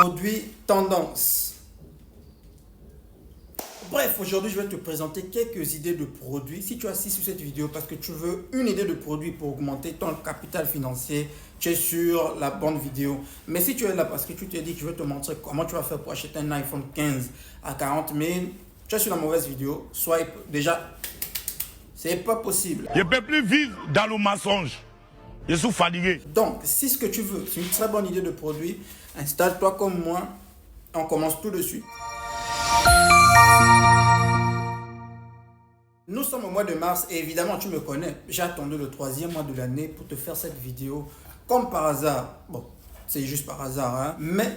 Produit tendance. Bref, aujourd'hui, je vais te présenter quelques idées de produits. Si tu assistes sur cette vidéo parce que tu veux une idée de produit pour augmenter ton capital financier, tu es sur la bonne vidéo. Mais si tu es là parce que tu te dis que je vais te montrer comment tu vas faire pour acheter un iPhone 15 à 40 000, tu es sur la mauvaise vidéo. Swipe. Déjà, c'est pas possible. Je ne peux plus vivre dans le mensonge. Je suis fatigué. Donc, si ce que tu veux, c'est une très bonne idée de produit, installe-toi comme moi. On commence tout de suite. Nous sommes au mois de mars et évidemment tu me connais, j'ai attendu le 3e mois de l'année pour te faire cette vidéo comme par hasard. Bon, c'est juste par hasard, hein. Mais,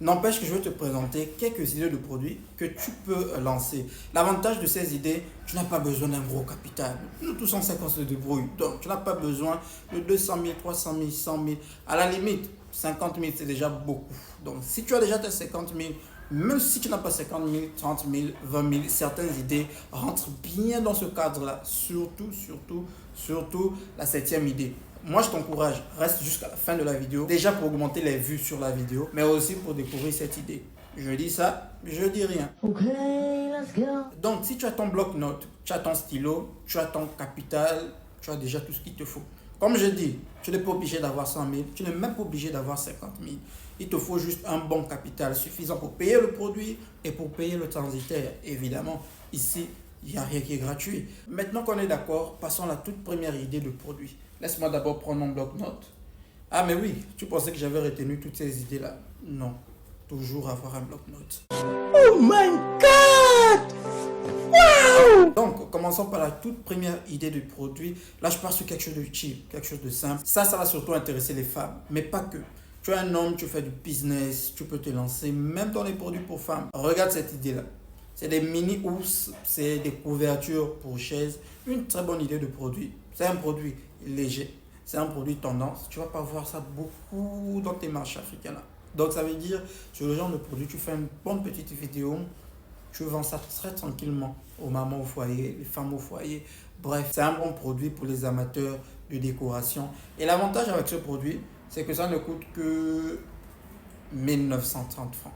n'empêche que je vais te présenter quelques idées de produits que tu peux lancer. L'avantage de ces idées, tu n'as pas besoin d'un gros capital. Nous tous on sait qu'on se débrouille. Donc tu n'as pas besoin de 200 000, 300 000, 100 000. À la limite, 50 000 c'est déjà beaucoup. Donc si tu as déjà tes 50 000, même si tu n'as pas 50 000, 30 000, 20 000, certaines idées rentrent bien dans ce cadre-là. Surtout la 7e idée. Moi, je t'encourage, reste jusqu'à la fin de la vidéo. Déjà pour augmenter les vues sur la vidéo, mais aussi pour découvrir cette idée. Je dis ça, je dis rien. Ok, let's go. Donc, si tu as ton bloc-notes, tu as ton stylo, tu as ton capital, tu as déjà tout ce qu'il te faut. Comme je dis, tu n'es pas obligé d'avoir 100 000, tu n'es même pas obligé d'avoir 50 000. Il te faut juste un bon capital suffisant pour payer le produit et pour payer le transitaire. Évidemment, ici, il n'y a rien qui est gratuit. Maintenant qu'on est d'accord, passons à la toute première idée de produit. Laisse-moi d'abord prendre mon bloc-notes. Ah mais oui, tu pensais que j'avais retenu toutes ces idées-là? Non, toujours avoir un bloc-notes. Oh my God! Wow! Donc, commençons par la toute première idée de produit. Là, je pars sur quelque chose de cheap, quelque chose de simple. Ça va surtout intéresser les femmes, mais pas que. Tu es un homme, tu fais du business, tu peux te lancer même dans les produits pour femmes. Regarde cette idée-là. C'est des mini housses, c'est des couvertures pour chaises. Une très bonne idée de produit. C'est un produit léger, c'est un produit tendance. Tu ne vas pas voir ça beaucoup dans tes marchés africains là. Donc ça veut dire, sur le genre de produit, tu fais une bonne petite vidéo, tu vends ça très tranquillement aux mamans au foyer, les femmes au foyer. Bref, c'est un bon produit pour les amateurs de décoration. Et l'avantage avec ce produit, c'est que ça ne coûte que 1930 francs.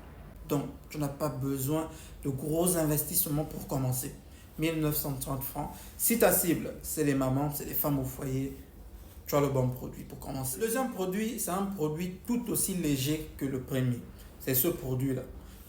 Donc, tu n'as pas besoin de gros investissements pour commencer. 1930 francs. Si ta cible, c'est les mamans, c'est les femmes au foyer, tu as le bon produit pour commencer. Le deuxième produit, c'est un produit tout aussi léger que le premier. C'est ce produit-là.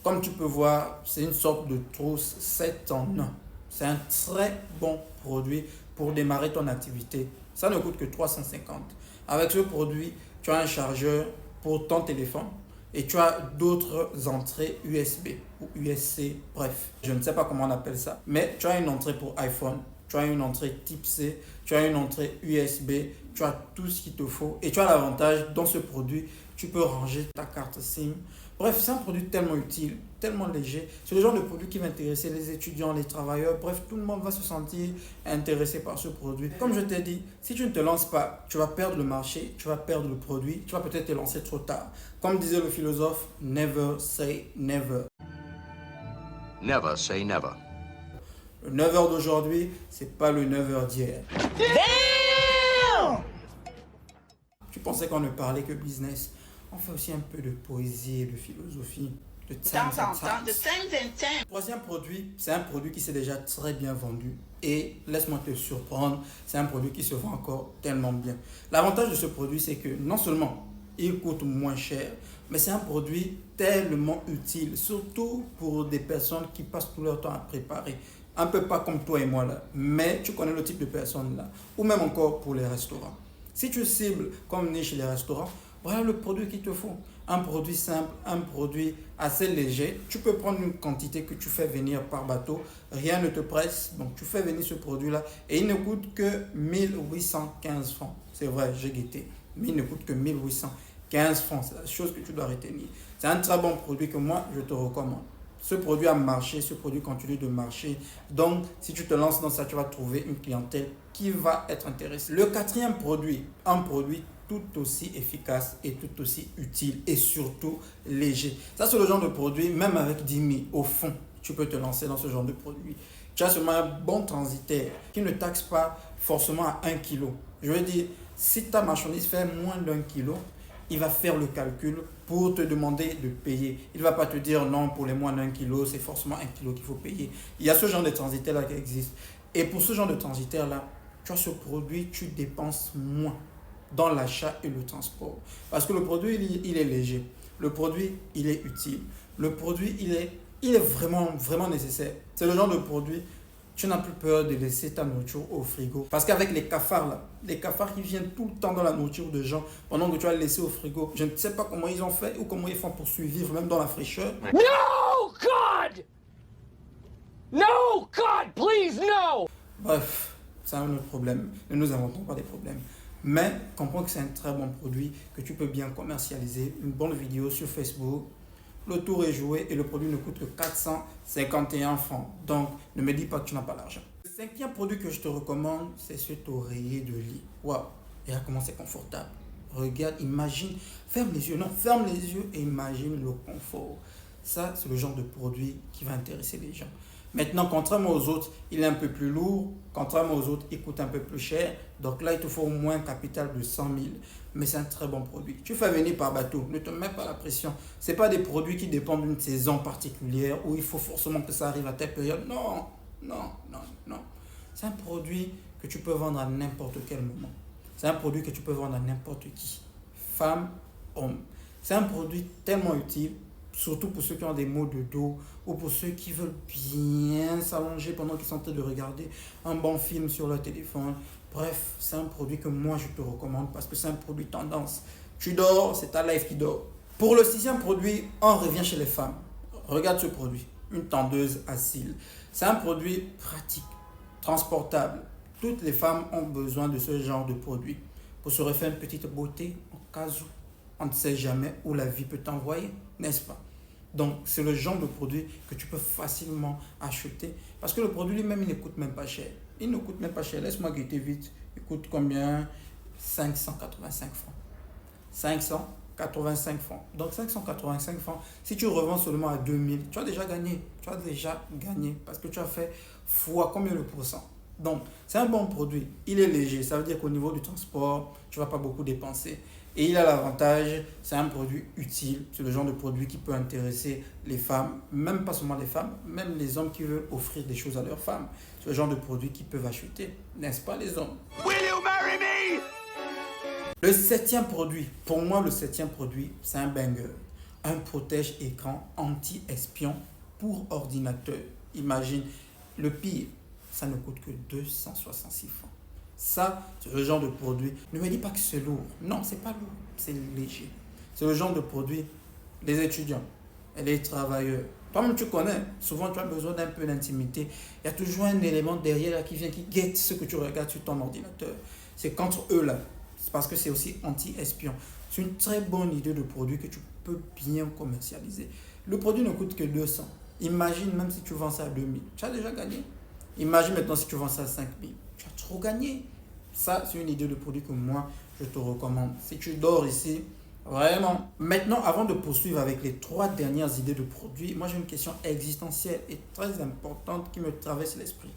Comme tu peux voir, c'est une sorte de trousse 7 en 1. C'est un très bon produit pour démarrer ton activité. Ça ne coûte que 350. Avec ce produit, tu as un chargeur pour ton téléphone et tu as d'autres entrées USB ou USB, bref, je ne sais pas comment on appelle ça, mais tu as une entrée pour iPhone, tu as une entrée type C, tu as une entrée USB, tu as tout ce qu'il te faut et tu as l'avantage dans ce produit, tu peux ranger ta carte SIM. Bref, c'est un produit tellement utile, tellement léger. C'est le genre de produit qui va intéresser les étudiants, les travailleurs. Bref, tout le monde va se sentir intéressé par ce produit. Comme je t'ai dit, si tu ne te lances pas, tu vas perdre le marché, tu vas perdre le produit, tu vas peut-être te lancer trop tard. Comme disait le philosophe, never say never. Never say never. Le 9h d'aujourd'hui, c'est pas le 9h d'hier. Tu pensais qu'on ne parlait que business? On fait aussi un peu de poésie et de philosophie. De temps en temps. Troisième produit, c'est un produit qui s'est déjà très bien vendu. Et laisse-moi te surprendre, c'est un produit qui se vend encore tellement bien. L'avantage de ce produit, c'est que non seulement il coûte moins cher, mais c'est un produit tellement utile, surtout pour des personnes qui passent tout leur temps à préparer. Un peu pas comme toi et moi là, mais tu connais le type de personnes là. Ou même encore pour les restaurants. Si tu cibles comme niche les restaurants, voilà le produit qu'il te faut. Un produit simple, un produit assez léger. Tu peux prendre une quantité que tu fais venir par bateau. Rien ne te presse. Donc tu fais venir ce produit-là et il ne coûte que 1815 francs. C'est vrai, j'ai guetté. Mais il ne coûte que 1815 francs. C'est la chose que tu dois retenir. C'est un très bon produit que moi, je te recommande. Ce produit a marché, ce produit continue de marcher. Donc, si tu te lances dans ça, tu vas trouver une clientèle qui va être intéressée. Le quatrième produit, un produit tout aussi efficace et tout aussi utile et surtout léger. Ça, c'est le genre de produit, même avec 10 000 au fond, tu peux te lancer dans ce genre de produit. Tu as seulement un bon transitaire qui ne taxe pas forcément à 1 kg. Je veux dire, si ta marchandise fait moins d'1 kg, il va faire le calcul pour te demander de payer. Il ne va pas te dire non, pour les moins d'1 kilo, c'est forcément 1 kilo qu'il faut payer. Il y a ce genre de transitaire-là qui existe. Et pour ce genre de transitaire-là, tu as ce produit, tu dépenses moins dans l'achat et le transport. Parce que le produit, il est léger. Le produit, il est utile. Le produit, il est vraiment, vraiment nécessaire. C'est le genre de produit, tu n'as plus peur de laisser ta nourriture au frigo. Parce qu'avec les cafards là, les cafards qui viennent tout le temps dans la nourriture de gens, pendant que tu vas le laisser au frigo, je ne sais pas comment ils ont fait ou comment ils font pour survivre, même dans la fraîcheur. No, God! No, God, please, no! Bref, c'est un autre problème. Ne nous inventons pas des problèmes. Mais comprends que c'est un très bon produit que tu peux bien commercialiser. Une bonne vidéo sur Facebook. Le tour est joué et le produit ne coûte que 451 francs. Donc, ne me dis pas que tu n'as pas l'argent. Le cinquième produit que je te recommande, c'est cet oreiller de lit. Waouh! Et là, comment c'est confortable. Regarde, imagine, ferme les yeux. Non, ferme les yeux et imagine le confort. Ça, c'est le genre de produit qui va intéresser les gens. Maintenant, contrairement aux autres, il est un peu plus lourd. Contrairement aux autres, il coûte un peu plus cher. Donc là, il te faut au moins un capital de 100 000. Mais c'est un très bon produit. Tu fais venir par bateau. Ne te mets pas la pression. Ce n'est pas des produits qui dépendent d'une saison particulière où il faut forcément que ça arrive à telle période. Non, non, non, non. C'est un produit que tu peux vendre à n'importe quel moment. C'est un produit que tu peux vendre à n'importe qui. Femme, homme. C'est un produit tellement utile. Surtout pour ceux qui ont des maux de dos ou pour ceux qui veulent bien s'allonger pendant qu'ils sont en train de regarder un bon film sur leur téléphone. Bref, c'est un produit que moi je te recommande parce que c'est un produit tendance. Tu dors, c'est ta life qui dort. Pour le sixième produit, on revient chez les femmes. Regarde ce produit, une tendeuse à cils. C'est un produit pratique, transportable. Toutes les femmes ont besoin de ce genre de produit pour se refaire une petite beauté en cas où on ne sait jamais où la vie peut t'envoyer, n'est-ce pas? Donc, c'est le genre de produit que tu peux facilement acheter. Parce que le produit lui-même, il ne coûte même pas cher. Il ne coûte même pas cher. Laisse-moi guetter vite. Il coûte combien? 585 francs. 585 francs. Donc, 585 francs. Si tu revends seulement à 2000, tu as déjà gagné. Tu as déjà gagné. Parce que tu as fait fois combien de pourcents? Donc, c'est un bon produit. Il est léger. Ça veut dire qu'au niveau du transport, tu ne vas pas beaucoup dépenser. Et il a l'avantage, c'est un produit utile. C'est le genre de produit qui peut intéresser les femmes, même pas seulement les femmes, même les hommes qui veulent offrir des choses à leurs femmes. C'est le genre de produit qu'ils peuvent acheter, n'est-ce pas les hommes? Will you marry me? Le septième produit, pour moi le septième produit, c'est un banger. Un protège-écran anti-espion pour ordinateur. Imagine, le pire, ça ne coûte que 266 francs. Ça, c'est le genre de produit. Ne me dis pas que c'est lourd. Non, c'est pas lourd. C'est léger. C'est le genre de produit. Les étudiants et les travailleurs. Toi-même, tu connais. Souvent, tu as besoin d'un peu d'intimité. Il y a toujours un élément derrière là, qui vient, qui guette ce que tu regardes sur ton ordinateur. C'est contre eux là. C'est parce que c'est aussi anti-espion. C'est une très bonne idée de produit que tu peux bien commercialiser. Le produit ne coûte que 200. Imagine même si tu vends ça à 2000. Tu as déjà gagné. Imagine maintenant si tu vends ça à 5000. Tu as trop gagné. Ça, c'est une idée de produit que moi, je te recommande. Si tu dors ici, vraiment. Maintenant, avant de poursuivre avec les 3 dernières idées de produits, moi, j'ai une question existentielle et très importante qui me traverse l'esprit.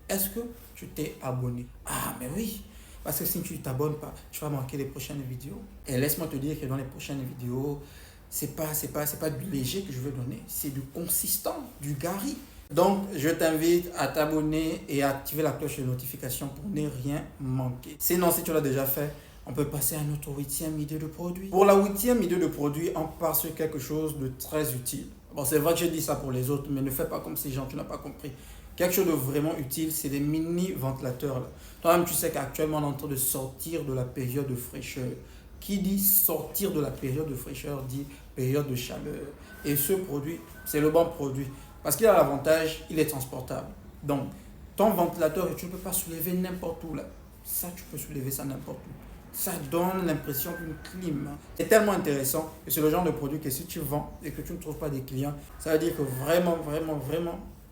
Est-ce que tu t'es abonné? Ah, mais oui. Parce que si tu ne t'abonnes pas, tu vas manquer les prochaines vidéos. Et laisse-moi te dire que dans les prochaines vidéos, c'est pas du léger que je veux donner. C'est du consistant, du gari. Donc, je t'invite à t'abonner et à activer la cloche de notification pour ne rien manquer. Sinon, si tu l'as déjà fait, on peut passer à notre 8e idée de produit. Pour la 8e idée de produit, on part sur quelque chose de très utile. Bon, c'est vrai que j'ai dit ça pour les autres, mais ne fais pas comme ces gens, tu n'as pas compris. Quelque chose de vraiment utile, c'est les mini-ventilateurs. Toi-même, tu sais qu'actuellement, on est en train de sortir de la période de fraîcheur. Qui dit sortir de la période de fraîcheur dit période de chaleur. Et ce produit, c'est le bon produit. Parce qu'il a l'avantage, il est transportable. Donc, ton ventilateur, tu ne peux pas soulever n'importe où là. Ça, tu peux soulever ça n'importe où. Ça donne l'impression d'une clim. C'est tellement intéressant que c'est le genre de produit que si tu vends et que tu ne trouves pas des clients, ça veut dire que vraiment,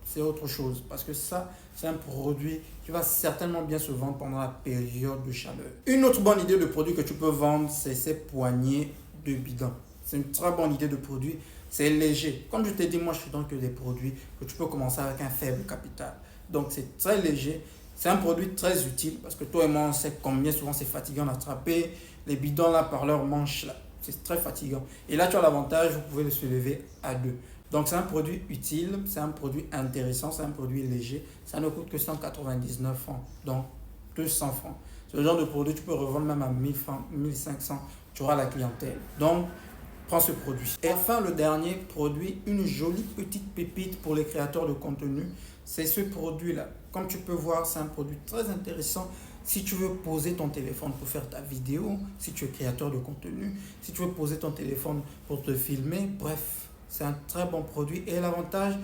c'est autre chose. Parce que ça, c'est un produit qui va certainement bien se vendre pendant la période de chaleur. Une autre bonne idée de produit que tu peux vendre, c'est ces poignées de bidon. C'est une très bonne idée de produit. C'est léger. Comme je t'ai dit, moi, je te donne que des produits que tu peux commencer avec un faible capital. Donc, c'est très léger. C'est un produit très utile parce que toi et moi, on sait combien souvent c'est fatigant d'attraper les bidons là par leur manche là. c'est très fatigant. Et là, tu as l'avantage, vous pouvez le soulever à deux. Donc, c'est un produit utile, c'est un produit intéressant, c'est un produit léger. Ça ne coûte que 199 francs, donc 200 francs. C'est le genre de produit, tu peux revendre même à 1000 francs, 1500, tu auras la clientèle. Donc, prends ce produit. Et enfin, le dernier produit, une jolie petite pépite pour les créateurs de contenu, c'est ce produit-là. Comme tu peux voir, c'est un produit très intéressant. Si tu veux poser ton téléphone pour faire ta vidéo, si tu es créateur de contenu, si tu veux poser ton téléphone pour te filmer, bref, c'est un très bon produit. Et l'avantage,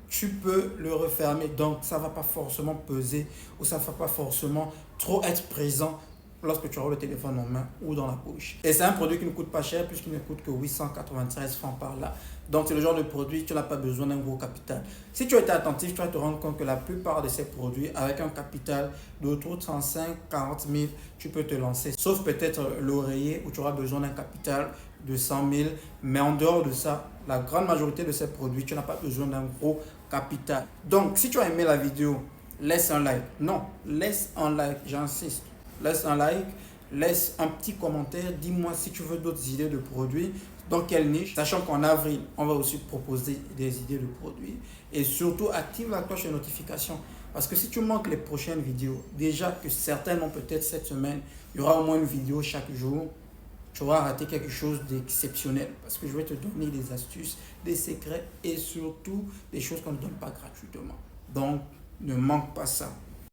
tu peux le refermer. Donc, ça ne va pas forcément peser ou ça ne va pas forcément trop être présent lorsque tu auras le téléphone en main ou dans la poche. Et c'est un produit qui ne coûte pas cher puisqu'il ne coûte que 893 francs par là. Donc c'est le genre de produit, tu n'as pas besoin d'un gros capital. Si tu as été attentif, tu vas te rendre compte que la plupart de ces produits, avec un capital d'autour de 35 40 000, tu peux te lancer. Sauf peut-être l'oreiller où tu auras besoin d'un capital de 100 000. Mais en dehors de ça, la grande majorité de ces produits, tu n'as pas besoin d'un gros capital. Donc si tu as aimé la vidéo, laisse un like. Non, laisse un like, j'insiste. Laisse un like, laisse un petit commentaire, dis-moi si tu veux d'autres idées de produits, dans quelle niche, sachant qu'en avril, on va aussi proposer des idées de produits. Et surtout, active la cloche de notification. Parce que si tu manques les prochaines vidéos, déjà que certaines ont peut-être cette semaine, il y aura au moins une vidéo chaque jour, tu auras raté quelque chose d'exceptionnel. Parce que je vais te donner des astuces, des secrets et surtout des choses qu'on ne donne pas gratuitement. Donc, ne manque pas ça.